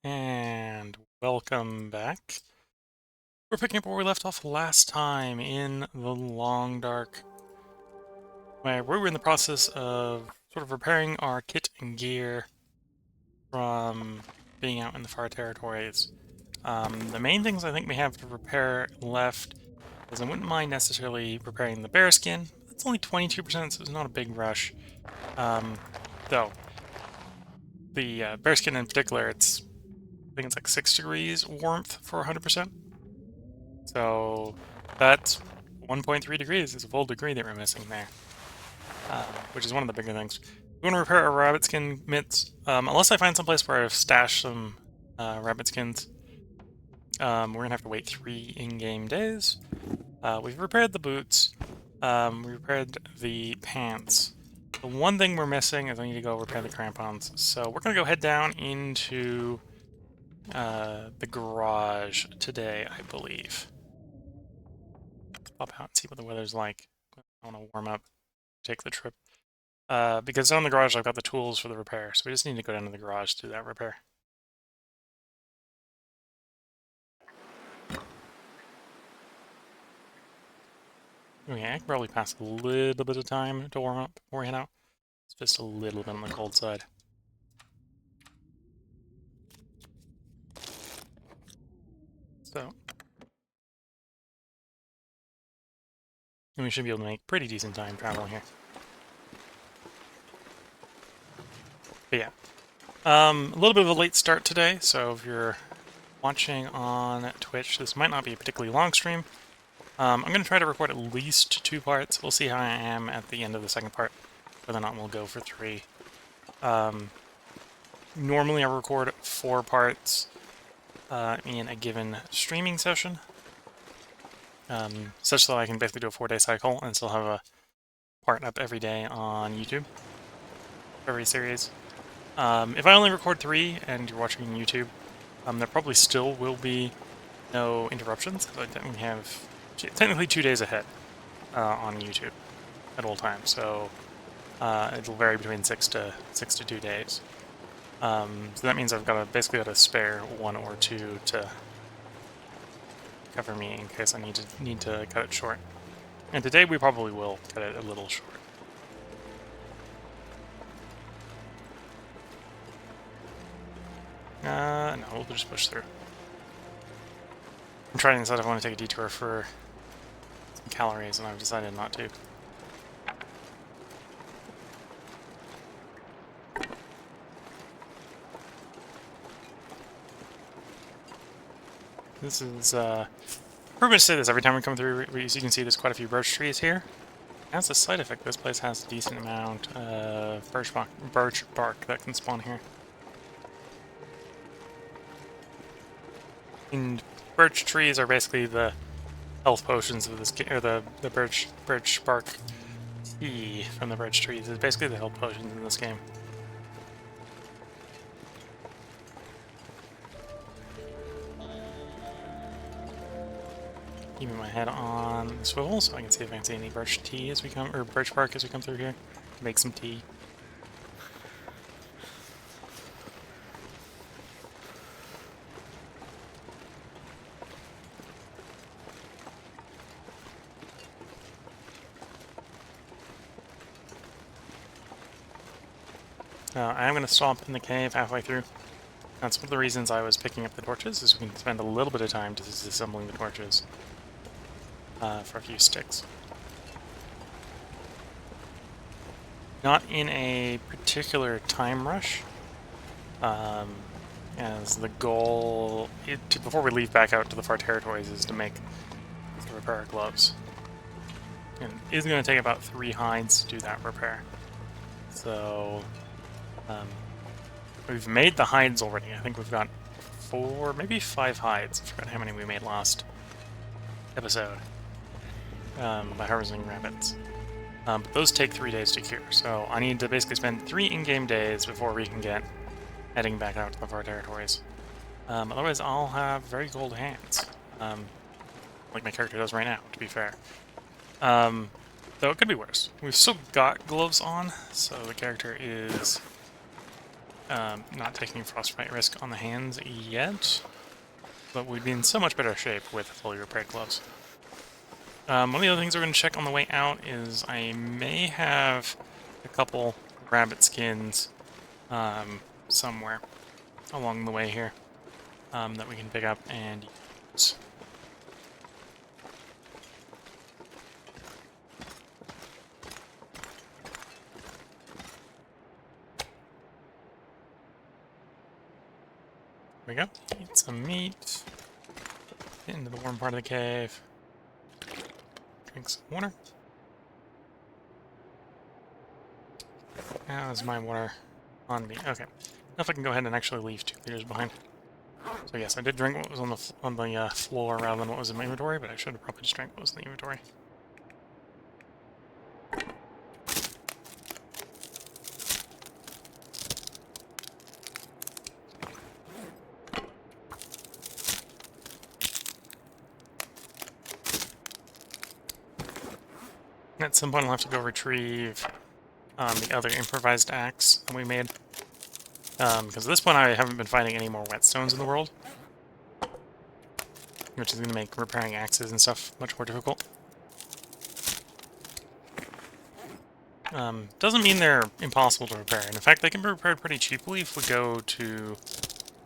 And welcome back. We're picking up where we left off last time in the Long Dark, where we were in the process of sort of repairing our kit and gear from being out in the far territories. The main things I think we have to repair left is I wouldn't mind necessarily repairing the bear skin. It's only 22%, so it's not a big rush. Though, the bear skin in particular, I think it's like 6 degrees warmth for 100%. So that's 1.3 degrees is a full degree that we're missing there, which is one of the bigger things. We want to repair our rabbit skin mitts, unless I find someplace where I've stashed some rabbit skins. We're going to have to wait 3 in-game days. We've repaired the boots. We repaired the pants. The one thing we're missing is I need to go repair the crampons. So we're going to go head down into the garage today, I believe. Pop out and see what the weather's like. I want to warm up, take the trip. Because down in the garage I've got the tools for the repair, so we just need to go down to the garage to do that repair. Okay, I can probably pass a little bit of time to warm up before we head out. It's just a little bit on the cold side. So, and we should be able to make pretty decent time traveling here. But yeah, a little bit of a late start today, so if you're watching on Twitch, this might not be a particularly long stream. I'm going to try to record at least 2 parts. We'll see how I am at the end of the second part, whether or not we'll go for 3. Normally I record 4 parts in a given streaming session, such that I can basically do a 4-day cycle and still have a part up every day on YouTube, every series. If I only record 3 and you're watching on YouTube, there probably still will be no interruptions, because I definitely have technically 2 days ahead on YouTube at all times, so it'll vary between 6 to 2 days. So that means I've basically got to spare 1 or 2 to cover me in case I need to cut it short. And today we probably will cut it a little short. No, we'll just push through. I'm trying to decide if I want to take a detour for some calories, and I've decided not to. This is, pretty much say this every time we come through. As you can see, there's quite a few birch trees here. As a side effect, this place has a decent amount of birch bark that can spawn here. And birch trees are basically the health potions of this game, or the birch bark tea from the birch trees is basically the health potions in this game. Keeping my head on the swivel so I can see if I can see any birch tea as we come, or birch bark as we come through here. Make some tea. I am going to stop in the cave halfway through. That's one of the reasons I was picking up the torches, is we can spend a little bit of time disassembling the torches for a few sticks. Not in a particular time rush, as the goal, before we leave back out to the far territories, is to repair our gloves. And it is going to take about 3 hides to do that repair. So, we've made the hides already. I think we've got 4, maybe 5 hides. I forgot how many we made last episode by harvesting rabbits. But those take 3 days to cure, so I need to basically spend 3 in-game days before we can get heading back out to the far territories. Otherwise, I'll have very cold hands, like my character does right now, to be fair. Though it could be worse. We've still got gloves on, so the character is not taking frostbite risk on the hands yet, but we'd be in so much better shape with fully repaired gloves. One of the other things we're going to check on the way out is I may have a couple rabbit skins somewhere along the way here that we can pick up and use. There we go. Eat some meat. Get into the warm part of the cave. Drink some water. How's my water on me? Okay. Now if I can go ahead and actually leave 2 liters behind. So yes, I did drink what was on the floor rather than what was in my inventory, but I should have probably just drank what was in the inventory. At some point I'll have to go retrieve the other improvised axe that we made. Because at this point I haven't been finding any more whetstones in the world. Which is going to make repairing axes and stuff much more difficult. Doesn't mean they're impossible to repair. And in fact, they can be repaired pretty cheaply if we go to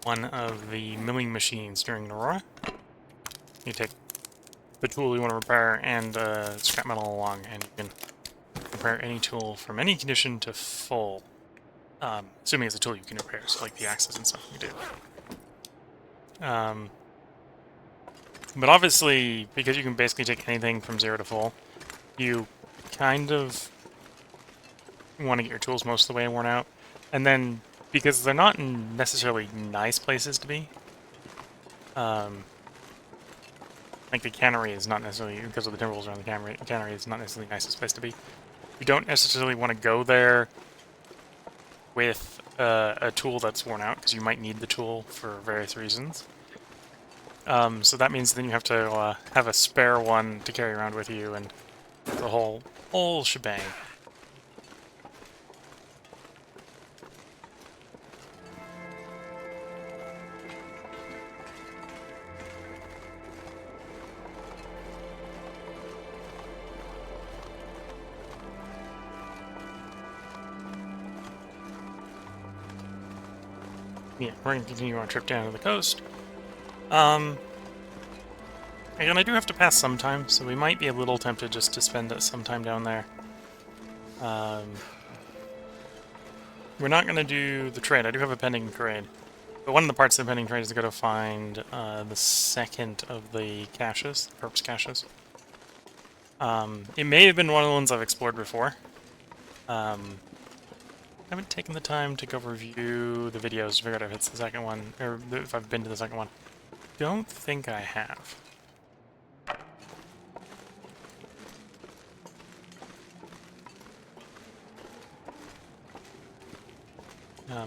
one of the milling machines during Aurora. You take the tool you want to repair and scrap metal along, and you can repair any tool from any condition to full. Assuming it's a tool you can repair, so like the axes and stuff you do. But obviously, because you can basically take anything from 0 to full, you kind of want to get your tools most of the way worn out. And then, because they're not in necessarily nice places to be, like the cannery is not necessarily, because of the timber wolves around the cannery is not necessarily the nicest place to be. You don't necessarily want to go there with a tool that's worn out, because you might need the tool for various reasons. So that means then you have to have a spare one to carry around with you, and the whole shebang. Yeah, we're going to continue our trip down to the coast. And I do have to pass sometime, so we might be a little tempted just to spend some time down there. We're not going to do the trade. I do have a pending trade. But one of the parts of the pending trade is to go to find the second of the caches, the purpose caches. It may have been one of the ones I've explored before. I haven't taken the time to go review the videos to figure out if it's the second one, or if I've been to the second one. Don't think I have.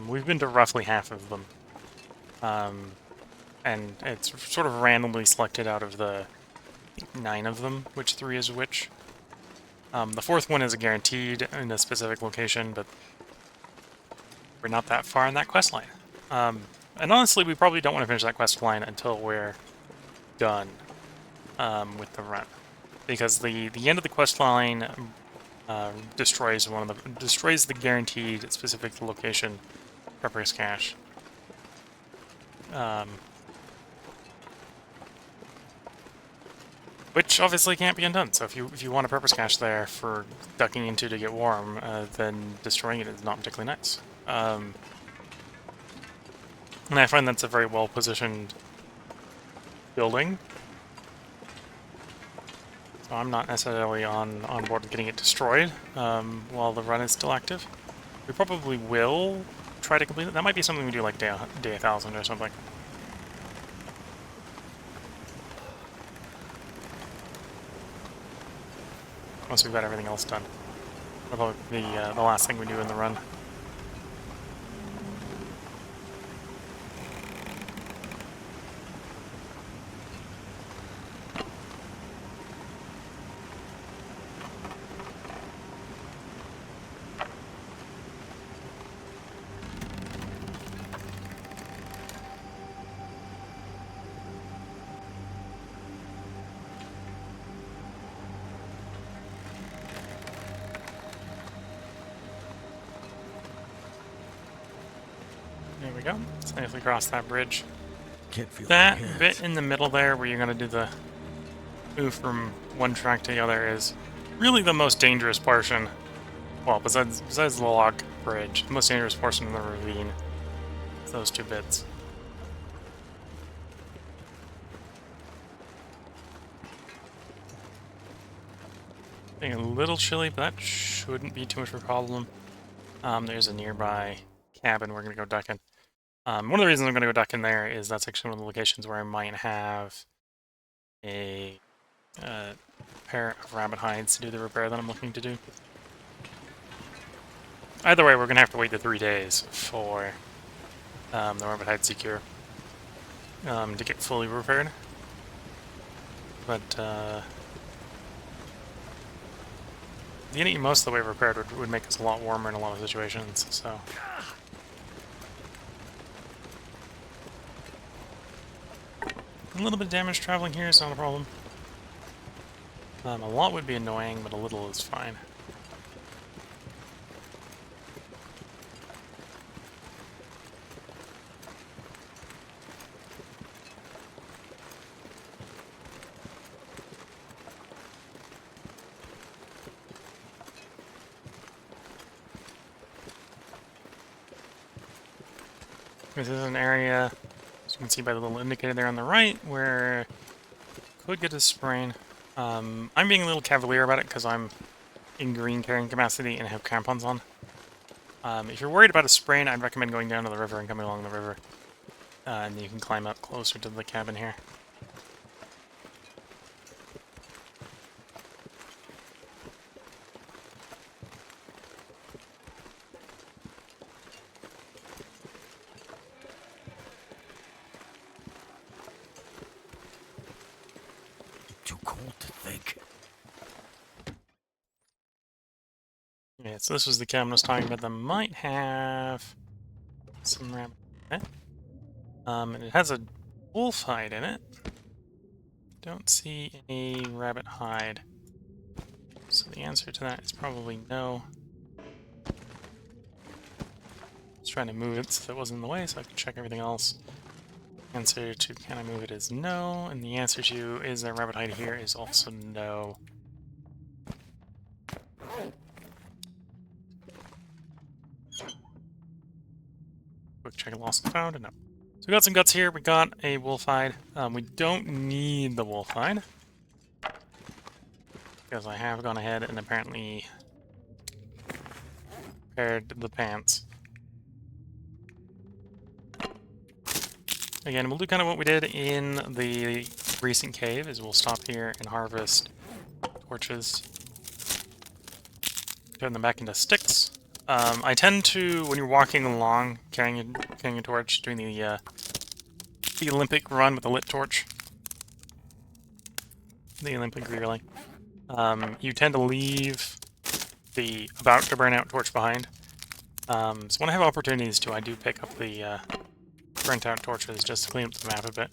We've been to roughly half of them. And it's sort of randomly selected out of the 9 of them, which 3 is which. The 4th one is a guaranteed in a specific location, but we're not that far in that quest line. And honestly, we probably don't want to finish that quest line until we're done with the run. Because the end of the quest line destroys the guaranteed specific location purpose cache. Which obviously can't be undone. So if you want a purpose cache there for ducking into to get warm, then destroying it is not particularly nice. And I find that's a very well positioned building. So I'm not necessarily on board with getting it destroyed while the run is still active. We probably will try to complete it. That might be something we do like day 1000 or something. Once we've got everything else done. That'll be the last thing we do in the run. There we go. Safely cross that bridge. Can't feel That my hands. bit in the middle there, where you're gonna do the move from one track to the other, is really the most dangerous portion. Well, besides the log bridge, the most dangerous portion of the ravine. It's those two bits. Being a little chilly, but that shouldn't be too much of a problem. There's a nearby cabin we're gonna go duck in. One of the reasons I'm gonna go duck in there is that's actually one of the locations where I might have a pair of rabbit hides to do the repair that I'm looking to do. Either way, we're gonna have to wait the 3 days for the rabbit hide secure to get fully repaired. But getting it most of the way repaired would make us a lot warmer in a lot of situations, so... A little bit of damage traveling here is not a problem. A lot would be annoying, but a little is fine. This is an area, as you can see by the little indicator there on the right, where could get a sprain. I'm being a little cavalier about it because I'm in green carrying capacity and have crampons on. If you're worried about a sprain, I'd recommend going down to the river and coming along the river. And you can climb up closer to the cabin here. Too cold to think. Yeah, so this was the cabin I was talking about that might have some rabbit in it. And it has a wolf hide in it. Don't see any rabbit hide. So the answer to that is probably no. Just trying to move it so that it wasn't in the way so I can check everything else. Answer to can I move it is no, and the answer to is there rabbit hide here is also no. Quick check of lost and found, and no. So we got some guts here, we got a wolf hide. We don't need the wolf hide. Because I have gone ahead and apparently repaired the pants. Again, we'll do kind of what we did in the recent cave, is we'll stop here and harvest torches. Turn them back into sticks. I tend to, when you're walking along, carrying a torch, doing the Olympic run with a lit torch. The Olympic relay. You tend to leave the about to burn out torch behind. So when I have opportunities to, I do pick up the burnt out torches just to clean up the map a bit.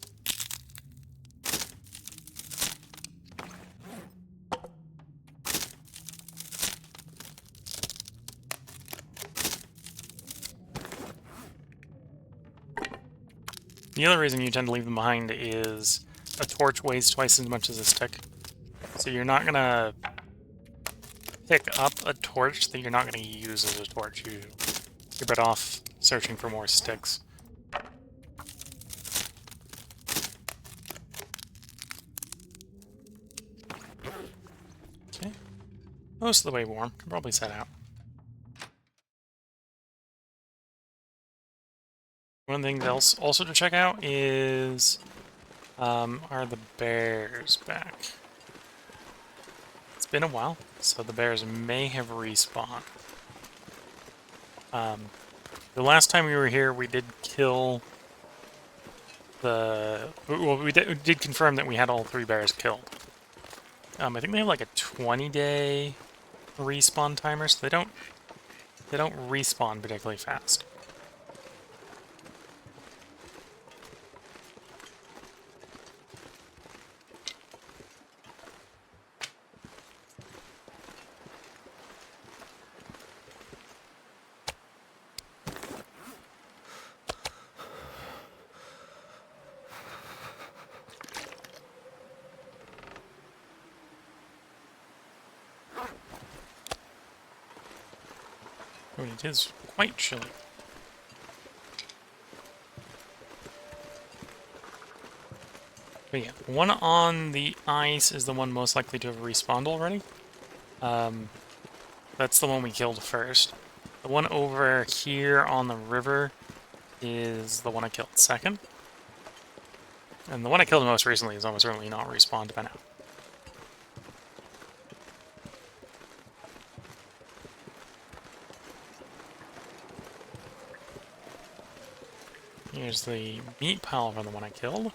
The other reason you tend to leave them behind is a torch weighs twice as much as a stick. So you're not gonna pick up a torch that you're not gonna use as a torch. You're better off searching for more sticks. Okay. Most of the way warm. Can probably set out. One thing else also to check out is are the bears back? It's been a while, so the bears may have respawned. The last time we were here, we did kill the... Well, we did confirm that we had all 3 bears killed. I think they have like a 20-day respawn timer, so they don't respawn particularly fast. Oh, it is quite chilly. But yeah, the one on the ice is the one most likely to have respawned already. That's the one we killed first. The one over here on the river is the one I killed second. And the one I killed most recently is almost certainly not respawned by now. Here's the meat pile from the one I killed.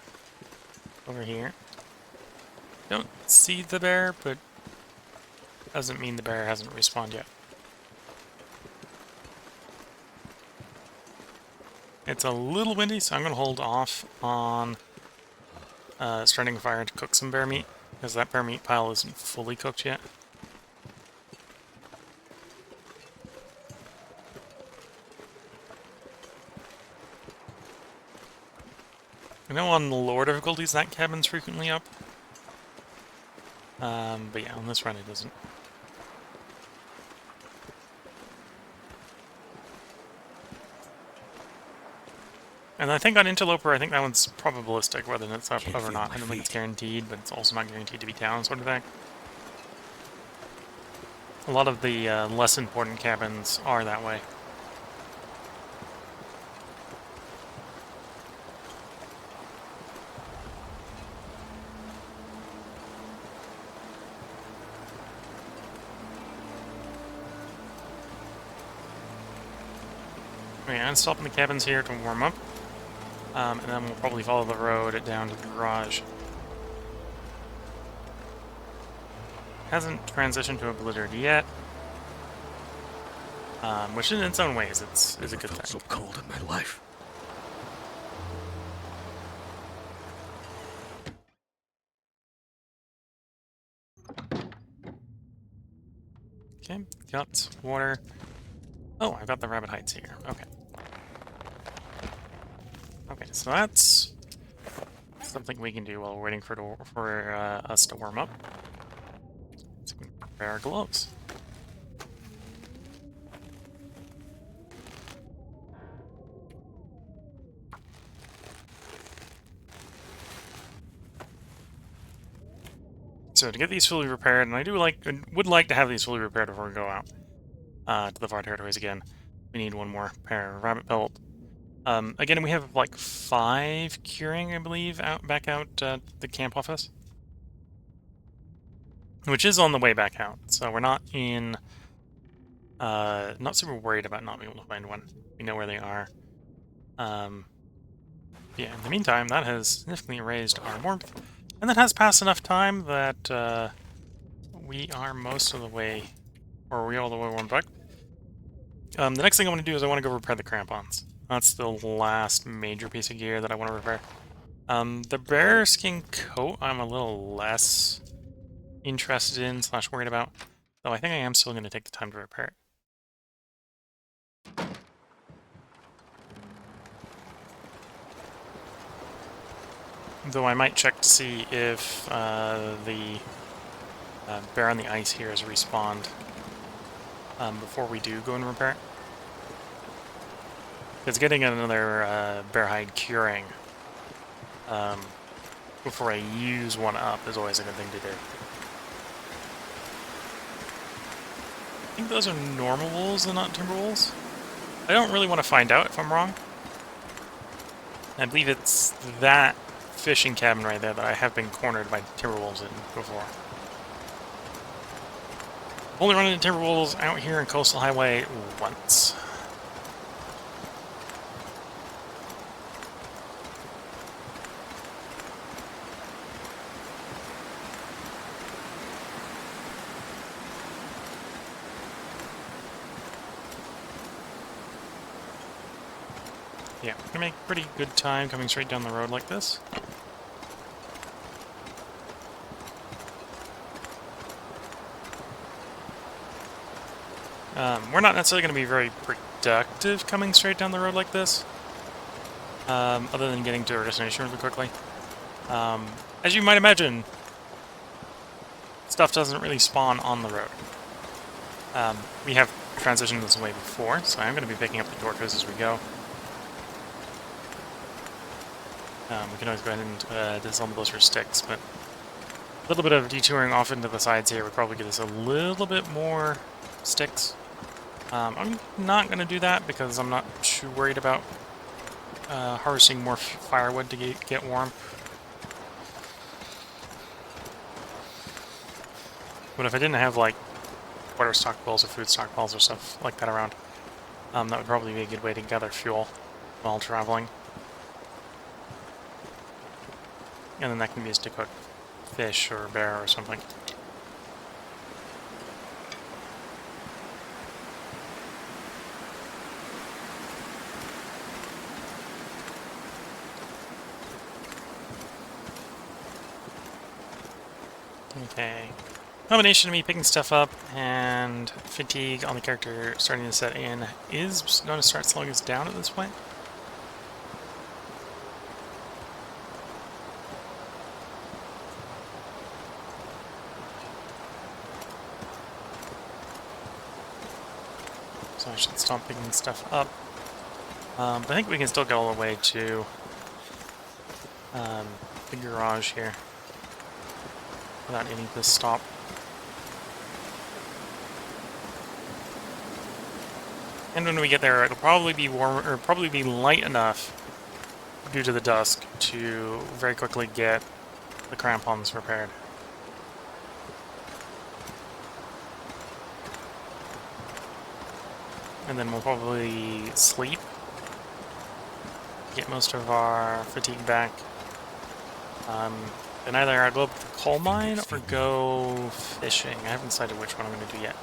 Over here. Don't see the bear, but doesn't mean the bear hasn't respawned yet. It's a little windy, so I'm going to hold off on starting a fire to cook some bear meat, because that bear meat pile isn't fully cooked yet. I know on the lower difficulties that cabin's frequently up. But yeah, on this run it isn't. And I think on Interloper, I think that one's probabilistic, whether it's up or not. I don't think it's guaranteed, but it's also not guaranteed to be down, sort of thing. A lot of the less important cabins are that way. Okay, I'm stopping the cabins here to warm up. And then we'll probably follow the road down to the garage. Hasn't transitioned to a blizzard yet. Which in its own ways is a good thing. So cold in my life. Okay, got water. Oh, I've got the rabbit hides here. Okay. Okay, so that's something we can do while we're waiting for us to warm up. So we can prepare our gloves. So to get these fully repaired, and I would like to have these fully repaired before we go out to the far territories again. We need one more pair of rabbit pelt. Again, we have like 5 curing, I believe, back out the camp office, which is on the way back out. So we're not not super worried about not being able to find one. We know where they are. Yeah. In the meantime, that has significantly raised our warmth, and that has passed enough time that we are most of the way, or are we all the way warmed back? The next thing I want to do is I want to go repair the crampons. That's the last major piece of gear that I want to repair. The bear skin coat I'm a little less interested in / worried about, though I think I am still going to take the time to repair it. Though I might check to see if the bear on the ice here has respawned before we do go and repair it. Because getting another bear hide curing before I use one up is always a good thing to do. I think those are normal wolves and not timber wolves. I don't really want to find out if I'm wrong. I believe it's that fishing cabin right there that I have been cornered by timber wolves in before. I've only run into timber wolves out here in Coastal Highway once. Yeah, we're gonna make pretty good time coming straight down the road like this. We're not necessarily going to be very productive coming straight down the road like this, other than getting to our destination really quickly. As you might imagine, stuff doesn't really spawn on the road. We have transitioned this way before, so I'm going to be picking up the torches as we go. We can always go ahead and disassemble those for sticks, but a little bit of detouring off into the sides here would probably get us a little bit more sticks. I'm not going to do that because I'm not too worried about harvesting more firewood to get warm. But if I didn't have, like, water stockpiles or food stockpiles or stuff like that around, that would probably be a good way to gather fuel while traveling. And then that can be used to cook fish or bear or something. Okay. Combination of me picking stuff up and fatigue on the character starting to set in is going to start slowing us down at this point. So I should stop picking stuff up. But I think we can still get all the way to the garage here without needing to stop. And when we get there, it'll probably be warmer, or probably be light enough due to the dusk to very quickly get the crampons repaired. And then we'll probably sleep, get most of our fatigue back. And either I'd go up to the coal mine or go fishing. I haven't decided which one I'm going to do yet.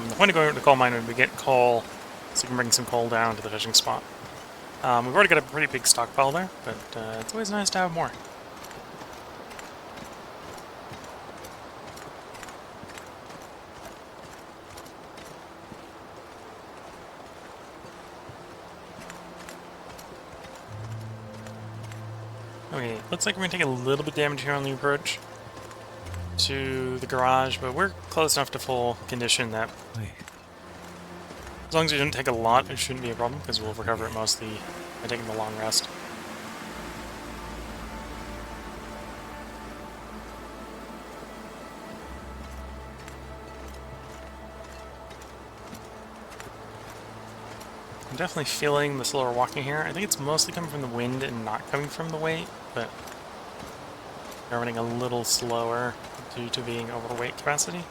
The point of going to the coal mine would be get coal, so you can bring some coal down to the fishing spot. We've already got a pretty big stockpile there, but it's always nice to have more. Okay, looks like we're going to take a little bit of damage here on the approach to the garage, but we're close enough to full condition that as long as we don't take a lot, it shouldn't be a problem, because we'll recover it mostly by taking the long rest. I'm definitely feeling the slower walking here. I think it's mostly coming from the wind and not coming from the weight, but we're running a little slower due to being overweight capacity.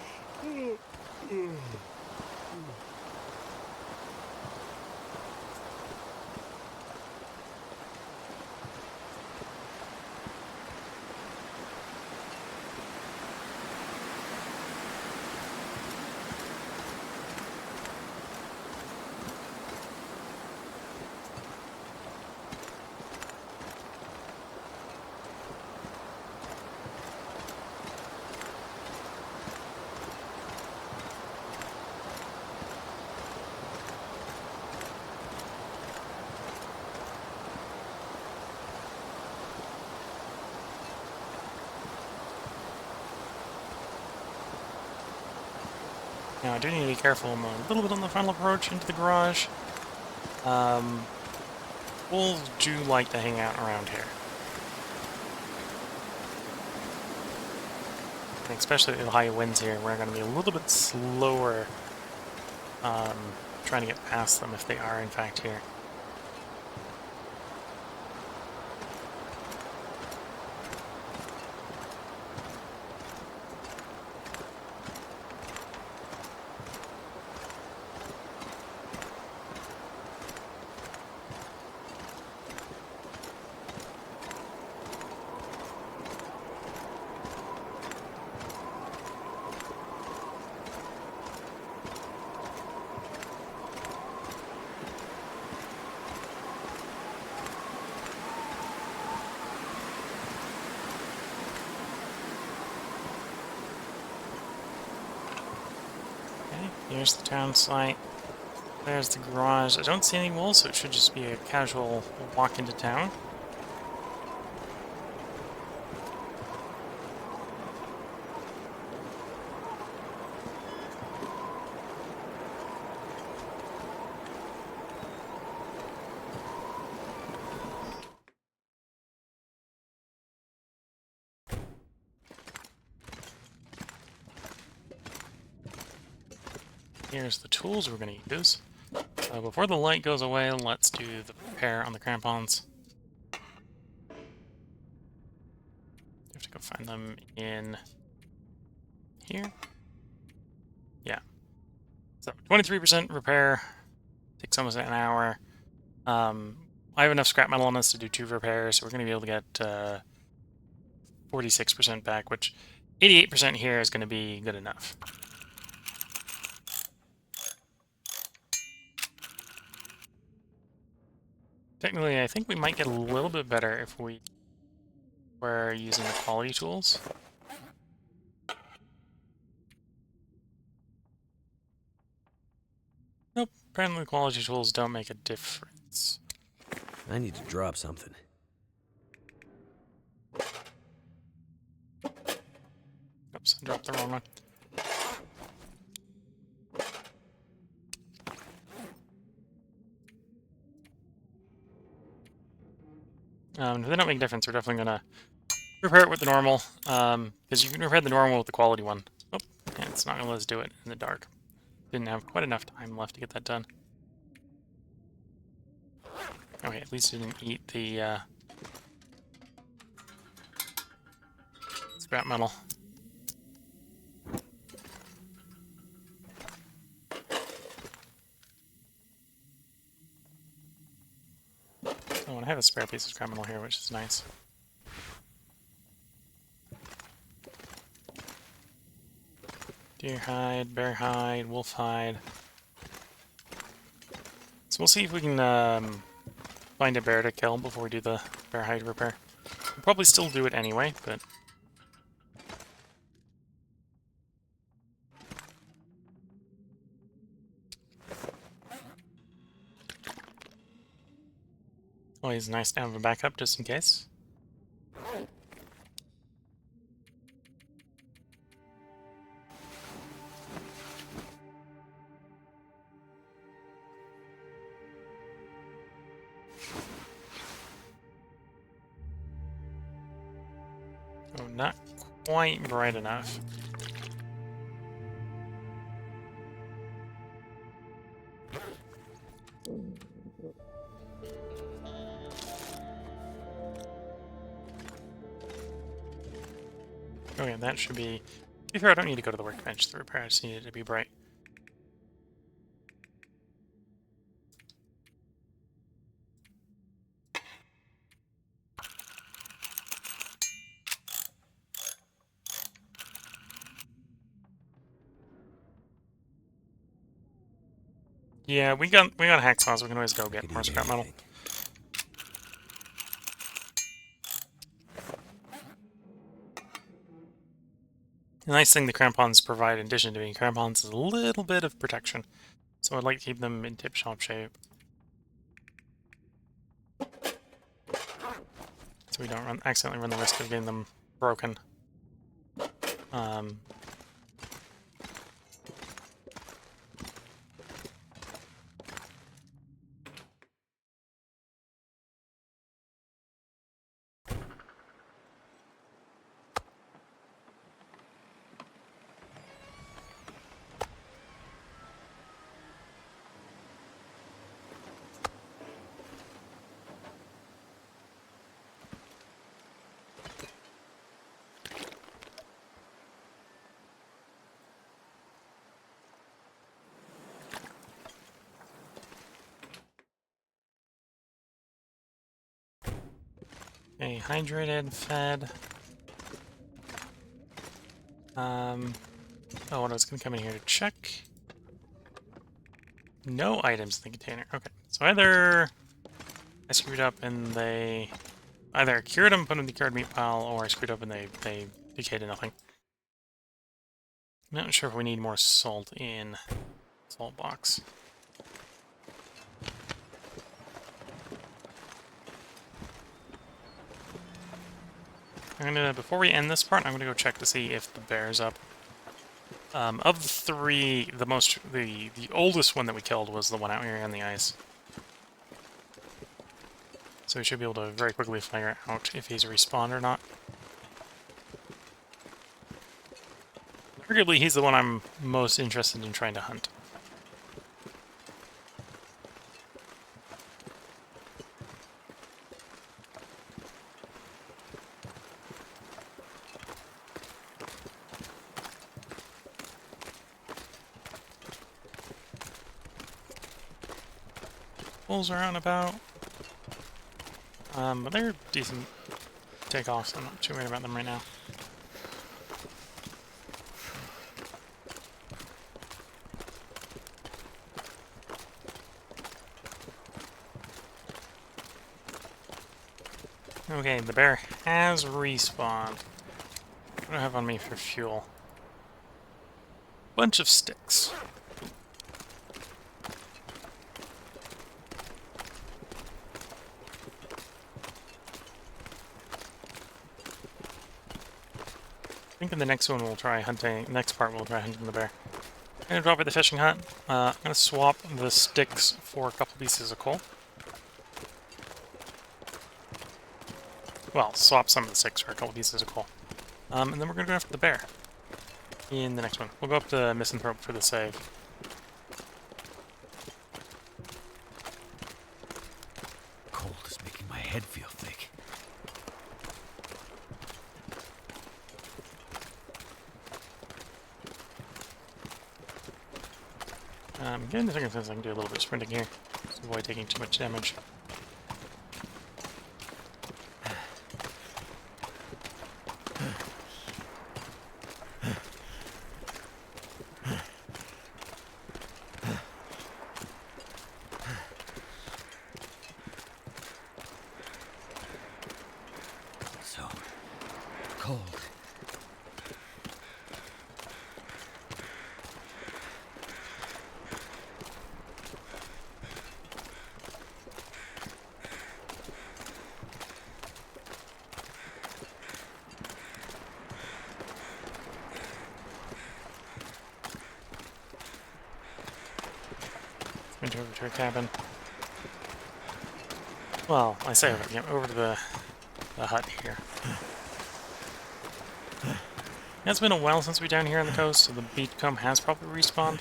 Now, I do need to be careful. I'm a little bit on the final approach into the garage. Wolves do like to hang out around here. And especially the high winds here, we're going to be a little bit slower trying to get past them if they are in fact here. Here's the town site. There's the garage. I don't see any wolves, so it should just be a casual walk into town. Here's the tools we're going to use. Before the light goes away, let's do the repair on the crampons. You have to go find them in here. Yeah. So 23% repair. Takes almost an hour. I have enough scrap metal on us to do 2 repairs, so we're going to be able to get 46% back, which 88% here is going to be good enough. Technically, I think we might get a little bit better if we were using the quality tools. Nope, apparently the quality tools don't make a difference. I need to drop something. Oops, I dropped the wrong one. If they don't make a difference, we're definitely going to repair it with the normal, because you can repair the normal with the quality one. Oh, and it's not going to let us do it in the dark. Didn't have quite enough time left to get that done. Okay, at least it didn't eat the scrap metal. Oh, and I have a spare piece of scrap metal here, which is nice. Deer hide, bear hide, wolf hide. So we'll see if we can find a bear to kill before we do the bear hide repair. We'll probably still do it anyway, but... always nice to have a backup just in case. Oh, not quite bright enough. Okay, that should be... To be fair, I don't need to go to the workbench to repair, I just need it to be bright. Yeah, we got hacksaws, we can always go get Could more eat scrap metal. anything. The nice thing the crampons provide, in addition to being crampons, is a little bit of protection. So I'd like to keep them in tip-top shape. So we don't accidentally run the risk of getting them broken. Um, okay, hydrated, fed. Oh, what I was going to come in here to check. No items in the container. Okay, so either I screwed up and they... Either I cured them, put them in the cured meat pile, or I screwed up and they decayed to nothing. I'm not sure if we need more salt in salt box. before we end this part, I'm gonna go check to see if the bear's up. Of the three, the oldest one that we killed was the one out here on the ice. So we should be able to very quickly figure out if he's respawned or not. Arguably, he's the one I'm most interested in trying to hunt. Bulls are out and about. But they're decent takeoffs, so I'm not too worried about them right now. Okay, the bear has respawned. What do I have on me for fuel? Bunch of sticks. I think in the next one we'll try hunting. Next part we'll try hunting the bear. I'm gonna drop at the fishing hut. I'm gonna swap the sticks for a couple pieces of coal. Well, swap some of the sticks for a couple pieces of coal. And then we're gonna go after the bear in the next one. We'll go up to Misanthrope for the save. Cold is making my head feel thick. Getting the second sense I can do a little bit of sprinting here. Just avoid taking too much damage. So cold. Sprint over to our cabin. Well, I say over, yeah, over to the hut here. It's been a while since we're down here on the coast, so the beachcomb has probably respawned.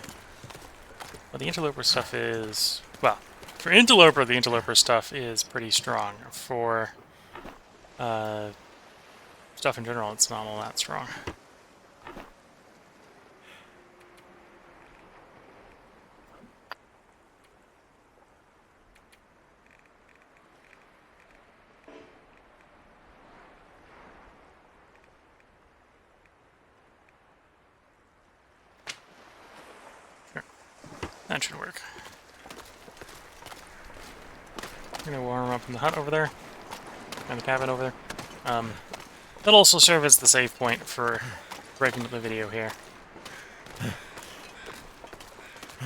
But the interloper stuff is... well, for interloper, the interloper stuff is pretty strong. For stuff in general, it's not all that strong. That should work. I'm gonna warm up in the hut over there, and the cabin over there. That'll also serve as the save point for breaking up the video here.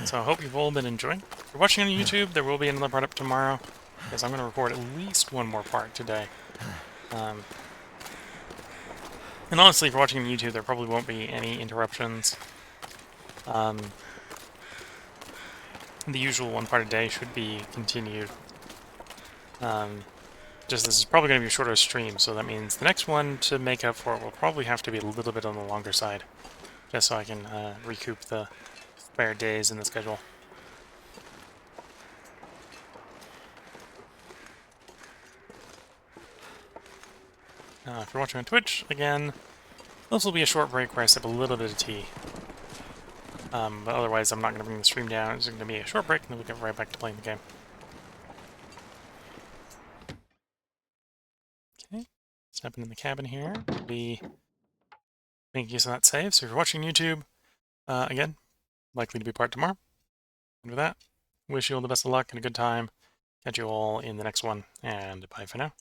So I hope you've all been enjoying. If you're watching on YouTube, there will be another part up tomorrow, because I'm going to record at least one more part today. And honestly, if you're watching on YouTube, there probably won't be any interruptions. The usual one part a day should be continued. Just this is probably going to be a shorter stream, so that means the next one, to make up for it, will probably have to be a little bit on the longer side, just so I can recoup the spare days in the schedule. If you're watching on Twitch, again, this will be a short break where I sip a little bit of tea. But otherwise, I'm not going to bring the stream down. It's going to be a short break, and then we'll get right back to playing the game. Okay, stepping in the cabin here. We'll be making use of that save. So if you're watching YouTube, again, likely to be part tomorrow. And with that, wish you all the best of luck and a good time. Catch you all in the next one, and bye for now.